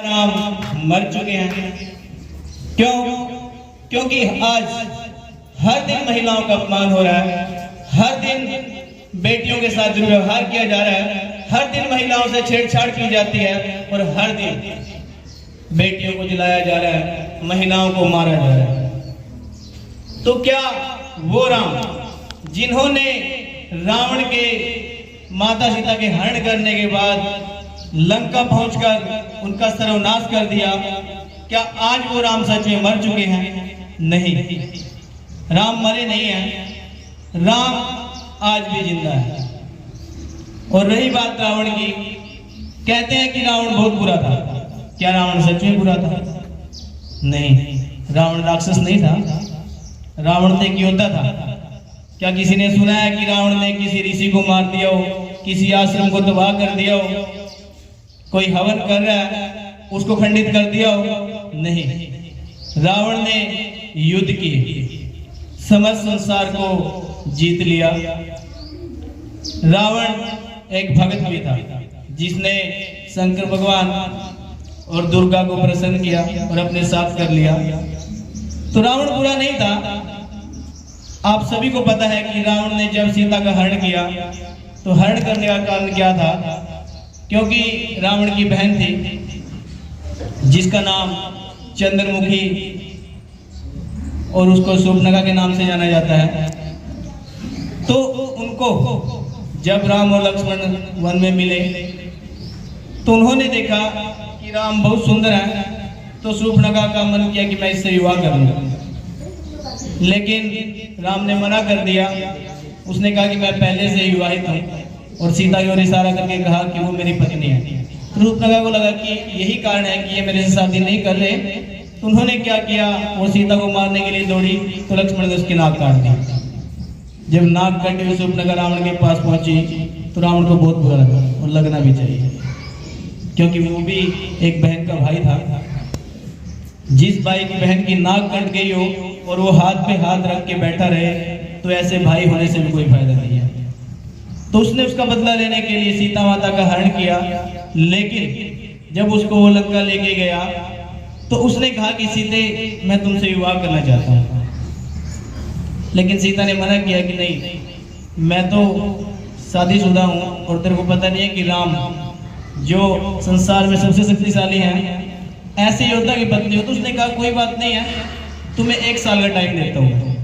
राम मर चुके हैं। क्यों? क्योंकि आज हर दिन महिलाओं का अपमान हो रहा है, हर दिन बेटियों के साथ दुर्व्यवहार किया जा रहा है, हर दिन महिलाओं से छेड़छाड़ की जाती है और हर दिन बेटियों को जलाया जा रहा है, महिलाओं को मारा जा रहा है। तो क्या वो राम जिन्होंने रावण के माता सीता के हरण करने के बाद लंका पहुंचकर उनका सर्वनाश कर दिया, क्या आज वो राम सच में मर चुके हैं? नहीं, राम मरे नहीं हैं, राम आज भी जिंदा है। और रही बात रावण की, कहते हैं कि रावण बहुत बुरा था। क्या रावण सच में बुरा था? नहीं, रावण राक्षस नहीं था, रावण तो एक योद्धा था। क्या किसी ने सुना है कि रावण ने किसी ऋषि को मार दिया हो, किसी आश्रम को तबाह कर दिया हो, कोई हवन कर रहा है उसको खंडित कर दिया हो? नहीं, रावण ने युद्ध किए, समस्त संसार को जीत लिया। रावण एक भगत भी था जिसने शंकर भगवान और दुर्गा को प्रसन्न किया और अपने साथ कर लिया। तो रावण बुरा नहीं था। आप सभी को पता है कि रावण ने जब सीता का हरण किया तो हरण करने का कारण क्या था? क्योंकि रावण की बहन थी जिसका नाम चंद्रमुखी और उसको शूर्पणखा के नाम से जाना जाता है। तो उनको जब राम और लक्ष्मण वन में मिले तो उन्होंने देखा कि राम बहुत सुंदर है, तो शूर्पणखा का मन किया कि मैं इससे विवाह करूंगा। लेकिन राम ने मना कर दिया। उसने कहा कि मैं पहले से विवाहित हूँ, और सीता की ओर इशारा करके कहा कि वो मेरी पत्नी है। शूर्पणखा को लगा कि यही कारण है कि ये मेरे से शादी नहीं कर रहे। तो उन्होंने क्या किया, वो सीता को मारने के लिए दौड़ी तो लक्ष्मण ने उसकी नाक काट दी। जब नाक कटी हुई शूर्पणखा रावण के पास पहुंची तो रावण को बहुत बुरा लगा, और लगना भी चाहिए, क्योंकि वो भी एक बहन का भाई था। जिस भाई की बहन की नाक कट गई हो और वो हाथ पे हाथ रख के बैठा रहे, तो ऐसे भाई होने से भी कोई फायदा नहीं है। तो उसने उसका बदला लेने के लिए सीता माता का हरण किया। लेकिन जब उसको वो लंका लेके गया तो उसने कहा कि सीते, मैं तुमसे विवाह करना चाहता हूँ। लेकिन सीता ने मना किया कि नहीं, मैं तो शादीशुदा हूँ और तेरे को पता नहीं है कि राम जो संसार में सबसे शक्तिशाली हैं, ऐसे योद्धा की पत्नी हो। तो उसने कहा कोई बात नहीं है, तुम्हें 1 साल का टाइम देता हूँ।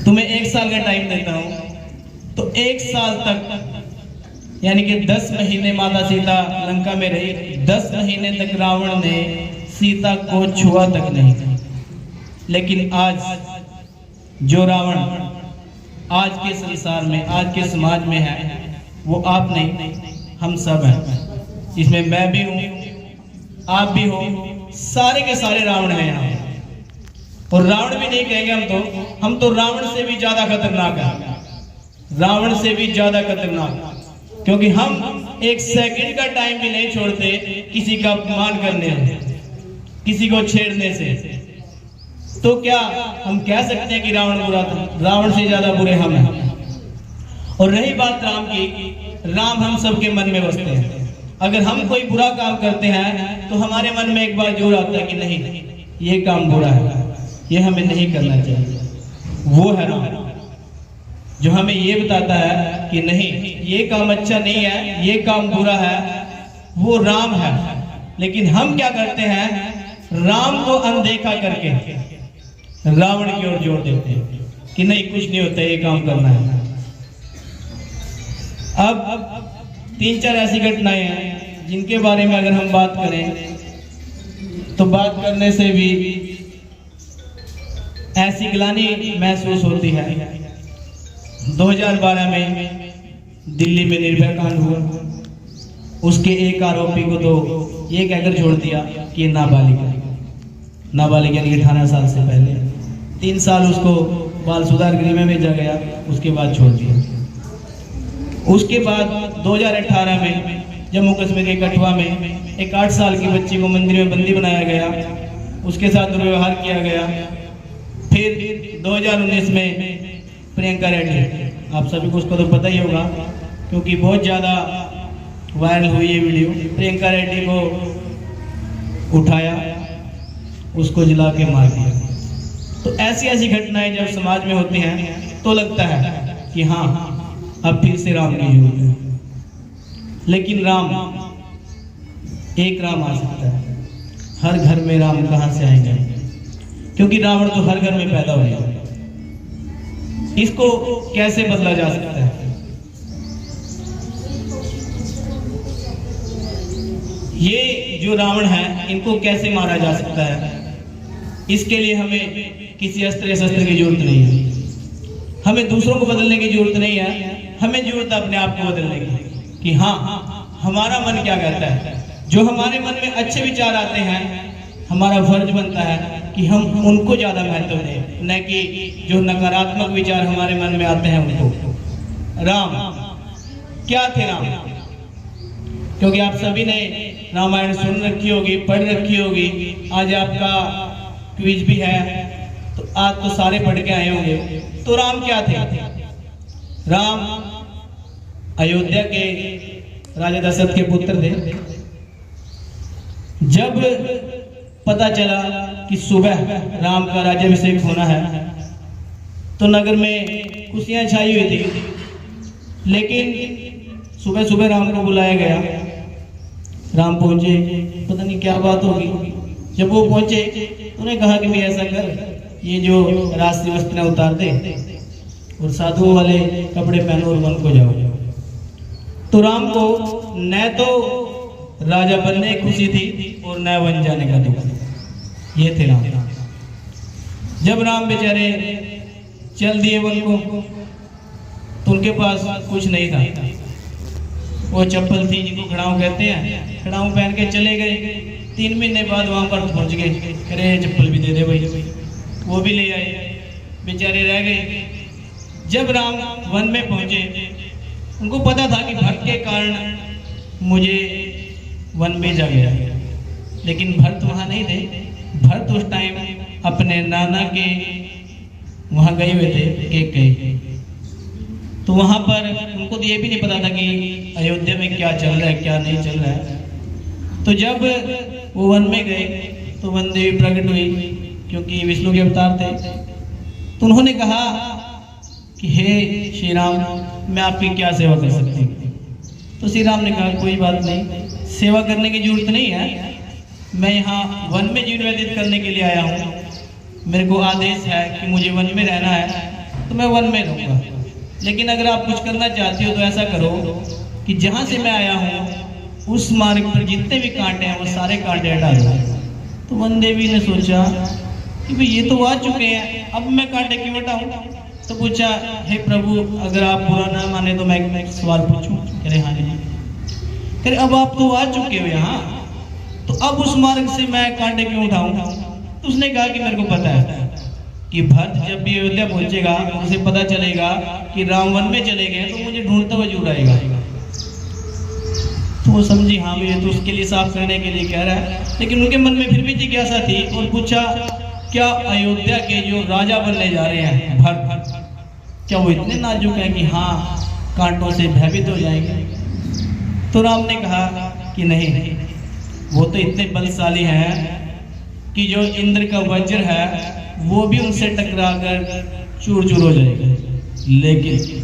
तुम्हें 1 साल का टाइम देता हूं। तो 1 साल तक, यानी कि 10 महीने माता सीता लंका में रही। 10 महीने तक रावण ने सीता को छुआ तक नहीं। लेकिन आज जो रावण आज के संसार में, आज के समाज में है, वो आप नहीं, हम सब हैं। इसमें मैं भी हूं, आप भी हो, सारे के सारे रावण हैं यहाँ। और रावण भी नहीं कहेंगे हम तो रावण से भी ज्यादा खतरनाक है, रावण से भी ज्यादा खतरनाक, क्योंकि हम 1 सेकंड का टाइम भी नहीं छोड़ते किसी का अपमान करने से, किसी को छेड़ने से। तो क्या हम कह सकते हैं कि रावण बुरा था? रावण से ज्यादा बुरे हम हैं। और रही बात राम की, राम हम सबके मन में बसते हैं। अगर हम कोई बुरा काम करते हैं तो हमारे मन में एक बार जोर आता है कि नहीं, ये काम बुरा है, ये हमें नहीं करना चाहिए। वो है राम जो हमें ये बताता है कि नहीं, ये काम अच्छा नहीं है, ये काम बुरा है। वो राम है। लेकिन हम क्या करते हैं, राम को अनदेखा करके रावण की ओर जोड़ देते हैं कि नहीं, कुछ नहीं होता, ये काम करना है। अब 3-4 ऐसी घटनाएं हैं जिनके बारे में अगर हम बात करें तो बात करने से भी ऐसी ग्लानि महसूस होती है। 2012 में दिल्ली में निर्भया कांड हुआ। उसके एक आरोपी को तो ये कहकर छोड़ दिया कि नाबालिग यानी 18 साल से पहले। 3 साल उसको बाल सुधार गृह में भेजा गया, उसके बाद छोड़ दिया। उसके बाद 2018 में जम्मू कश्मीर के कठुआ में एक 8 साल की बच्ची को मंदिर में बंदी बनाया गया, उसके साथ दुर्व्यवहार किया गया। फिर 2019 में प्रियंका रेड्डी, आप सभी को उसका तो पता ही होगा क्योंकि बहुत ज़्यादा वायरल हुई ये वीडियो। प्रियंका रेड्डी को उठाया, उसको जला के मार दिया। तो ऐसी ऐसी घटनाएं जब समाज में होती हैं तो लगता है कि हाँ, अब फिर से राम की जरूरत है। लेकिन राम, एक राम आ सकता है। हर घर में राम कहाँ से आएंगे? क्योंकि रावण तो हर घर में पैदा हो गया। इसको कैसे बदला जा सकता है? ये जो रावण है, इनको कैसे मारा जा सकता है? इसके लिए हमें किसी अस्त्र शस्त्र की जरूरत नहीं है, हमें दूसरों को बदलने की जरूरत नहीं है, हमें जरूरत है अपने आप को बदलने की। कि हाँ, हमारा मन क्या कहता है। जो हमारे मन में अच्छे विचार आते हैं, हमारा फर्ज बनता है कि हम उनको ज्यादा महत्व दें, न कि जो नकारात्मक विचार हमारे मन में आते हैं उनको। राम क्या थे? राम, क्योंकि आप सभी ने रामायण सुन रखी होगी, पढ़ रखी होगी। आज आपका क्विज भी है, तो आज तो सारे पढ़ के आए होंगे। तो राम क्या थे? राम अयोध्या के राजा दशरथ के पुत्र थे। जब पता चला कि सुबह राम का राज्याभिषेक होना है, तो नगर में खुशियां छाई हुई थी। लेकिन सुबह सुबह राम को बुलाया गया। राम पहुंचे, पता नहीं क्या बात होगी। जब वो पहुंचे तो उन्हें कहा कि भाई ऐसा कर, ये जो राष्ट्रीय वस्त्र उतार दे और साधुओं वाले कपड़े पहनो और वन को जाओ। तो राम को न तो राजा बनने की खुशी थी और न वन जाने का दुख। ये थे राम। जब राम बेचारे चल दिए वन को, तो उनके पास कुछ नहीं था। वो चप्पल थी जिनको खड़ाऊ कहते हैं, खड़ाऊ पहन के चले गए। 3 महीने बाद वहां पर पहुंच गए। अरे चप्पल भी दे दे भाई, वो भी ले आए, बेचारे रह गए। जब राम वन में पहुंचे, उनको पता था कि भक्त के कारण मुझे वन भेजा गया, लेकिन भरत वहां नहीं थे। भरत उस टाइम अपने नाना के वहां गए हुए थे, एक गए। तो वहां पर उनको तो ये भी नहीं पता था कि अयोध्या में क्या चल रहा है, क्या नहीं चल रहा है। तो जब वो वन में गए तो वन देवी प्रकट हुई, क्योंकि विष्णु के अवतार थे। तो उन्होंने कहा कि हे श्री राम, मैं आपकी क्या सेवा कर सकती हूँ? तो श्री राम ने कहा कोई बात नहीं, सेवा करने की जरूरत नहीं है। मैं यहाँ वन में जीवन व्यतीत करने के लिए आया हूँ। मेरे को आदेश है कि मुझे वन में रहना है, तो मैं वन में रहूँगा। लेकिन अगर आप कुछ करना चाहती हो तो ऐसा करो कि जहाँ से मैं आया हूँ उस मार्ग पर जितने भी कांटे हैं वो सारे कांटे हटा दो। तो वन देवी ने सोचा कि भाई ये तो आ चुके हैं, अब मैं कांटे क्यों हटाऊं? तो पूछा, हे प्रभु, अगर आप बुरा ना माने तो मैं एक सवाल पूछूं? कह रहे हाँ जी। कह रहे अब आप तो आ चुके हो यहाँ, तो अब उस मार्ग से मैं कांटे क्यों उठाऊं? तो उसने कहा कि मेरे को पता है कि भरत जब भी अयोध्या पहुंचेगा, उसे पता चलेगा कि राम वन में चले गए, तो मुझे ढूंढता हुआ जरूर आएगा। तो वो समझी, हाँ ये तो उसके लिए साफ करने के लिए कह रहा है। लेकिन उनके मन में फिर भी जिज्ञासा थी और पूछा, क्या अयोध्या के जो राजा बनने जा रहे हैं भरत, क्या वो इतने नाजुक हैं कि हाँ कांटों से भयभीत हो जाएंगे? तो राम ने कहा कि नहीं, वो तो इतने बलशाली हैं कि जो इंद्र का वज्र है वो भी उनसे टकराकर चूर चूर हो जाएगा। लेकिन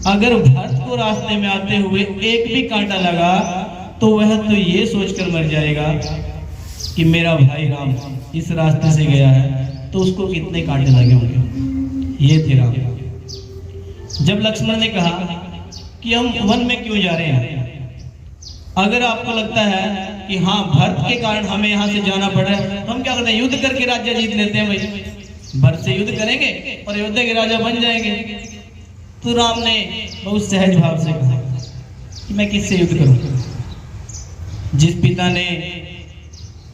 अगर भरत को रास्ते में आते हुए एक भी कांटा लगा तो वह तो ये सोचकर मर जाएगा कि मेरा भाई राम इस रास्ते से गया है, तो उसको कितने कांटे लगे होंगे। ये थे राम। जब लक्ष्मण ने कहा कि हम वन में क्यों जा रहे हैं, अगर आपको लगता है कि हाँ भरत के कारण हमें यहाँ से जाना पड़ रहा है, तो हम क्या करते हैं, युद्ध करके राज्य जीत लेते हैं। भाई भरत से युद्ध करेंगे और अयोध्या के राजा बन जाएंगे। तो राम ने बहुत सहज भाव से कहा कि मैं किससे युद्ध करूं? जिस पिता ने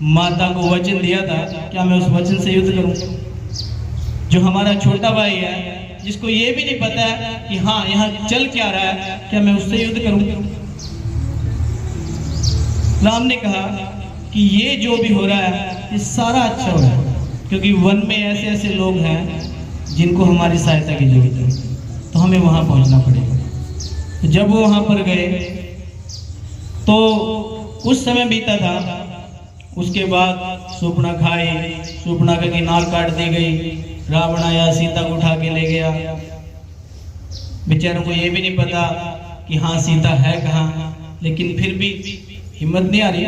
माता को वचन दिया था, क्या मैं उस वचन से युद्ध करूं? जो हमारा छोटा भाई है, जिसको ये भी नहीं पता है कि हाँ यहाँ चल क्या रहा है, क्या मैं उससे युद्ध करूं? राम ने कहा कि ये जो भी हो रहा है ये सारा अच्छा हो रहा है, क्योंकि वन में ऐसे ऐसे लोग हैं जिनको हमारी सहायता की जरूरत है, तो हमें वहां पहुंचना पड़ेगा। जब वो वहां पर गए तो कुछ समय बीता था। उसके बाद सुपर्णखा आई, सुपर्णखा की नाक काट दी गई। रावण आया, सीता को उठा के ले गया। बेचारों को ये भी नहीं पता कि हाँ सीता है कहाँ, लेकिन फिर भी हिम्मत नहीं आ रही।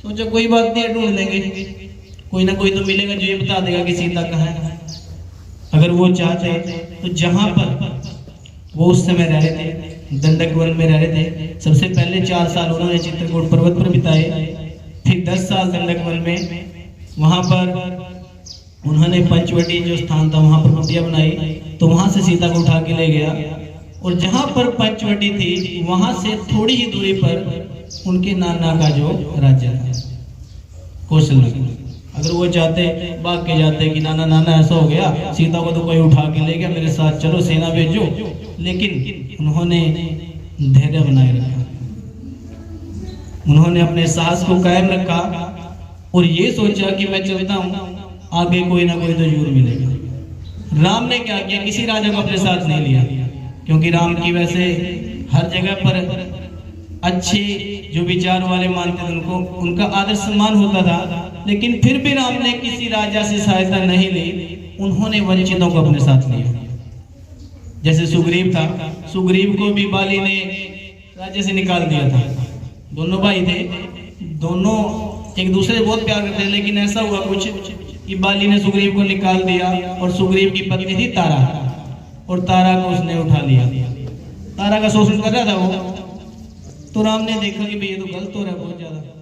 सोचा कोई बात नहीं, ढूंढ लेंगे, कोई ना कोई तो मिलेगा जो ये बता देगा कि सीता कहाँ है। अगर वो चाहते तो जहां पर वो उस समय रह रहे थे, दंडक वन में रह रहे थे, सबसे पहले 4 साल उन्होंने चित्रकूट पर्वत पर बिताए, फिर 10 साल दंडक वन में। वहां पर उन्होंने पंचवटी जो स्थान था वहां पर कुटिया बनाई, तो वहां से सीता को उठा के ले गया। और जहां पर पंचवटी थी वहां से थोड़ी ही दूरी पर उनके नाना का जो राज्य था, कौशल नगर। अगर वो चाहते भाग के जाते कि नाना नाना ऐसा हो गया, सीता को तो कोई उठा के ले गया, मेरे साथ चलो, सेना भेजो, लेकिन उन्होंने धैर्य बनाए रखा, उन्होंने अपने साहस को कायम रखा और ये सोचा कि मैं चलता हूं, आगे कोई ना कोई तो जरूर मिलेगा। राम ने क्या किया, किसी राजा को अपने साथ नहीं लिया, क्योंकि राम की वैसे हर जगह पर अच्छे जो विचार वाले मानते थे उनको, उनका आदर सम्मान होता था, लेकिन फिर भी राम ने किसी राजा से सहायता नहीं ली। उन्होंने वंचितों को अपने साथ लिया। जैसे सुग्रीव था, सुग्रीव को भी बाली ने राज्य से निकाल दिया था। दोनों भाई थे, दोनों एक दूसरे से बहुत प्यार करते थे, लेकिन ऐसा हुआ कुछ कि बाली ने सुग्रीव को निकाल दिया और सुग्रीव की पत्नी थी तारा, और तारा को उसने उठा लिया। तारा का शोषण कर रहा था वो, तो राम ने देखा कि भाई ये तो गलत हो रहा है बहुत ज्यादा।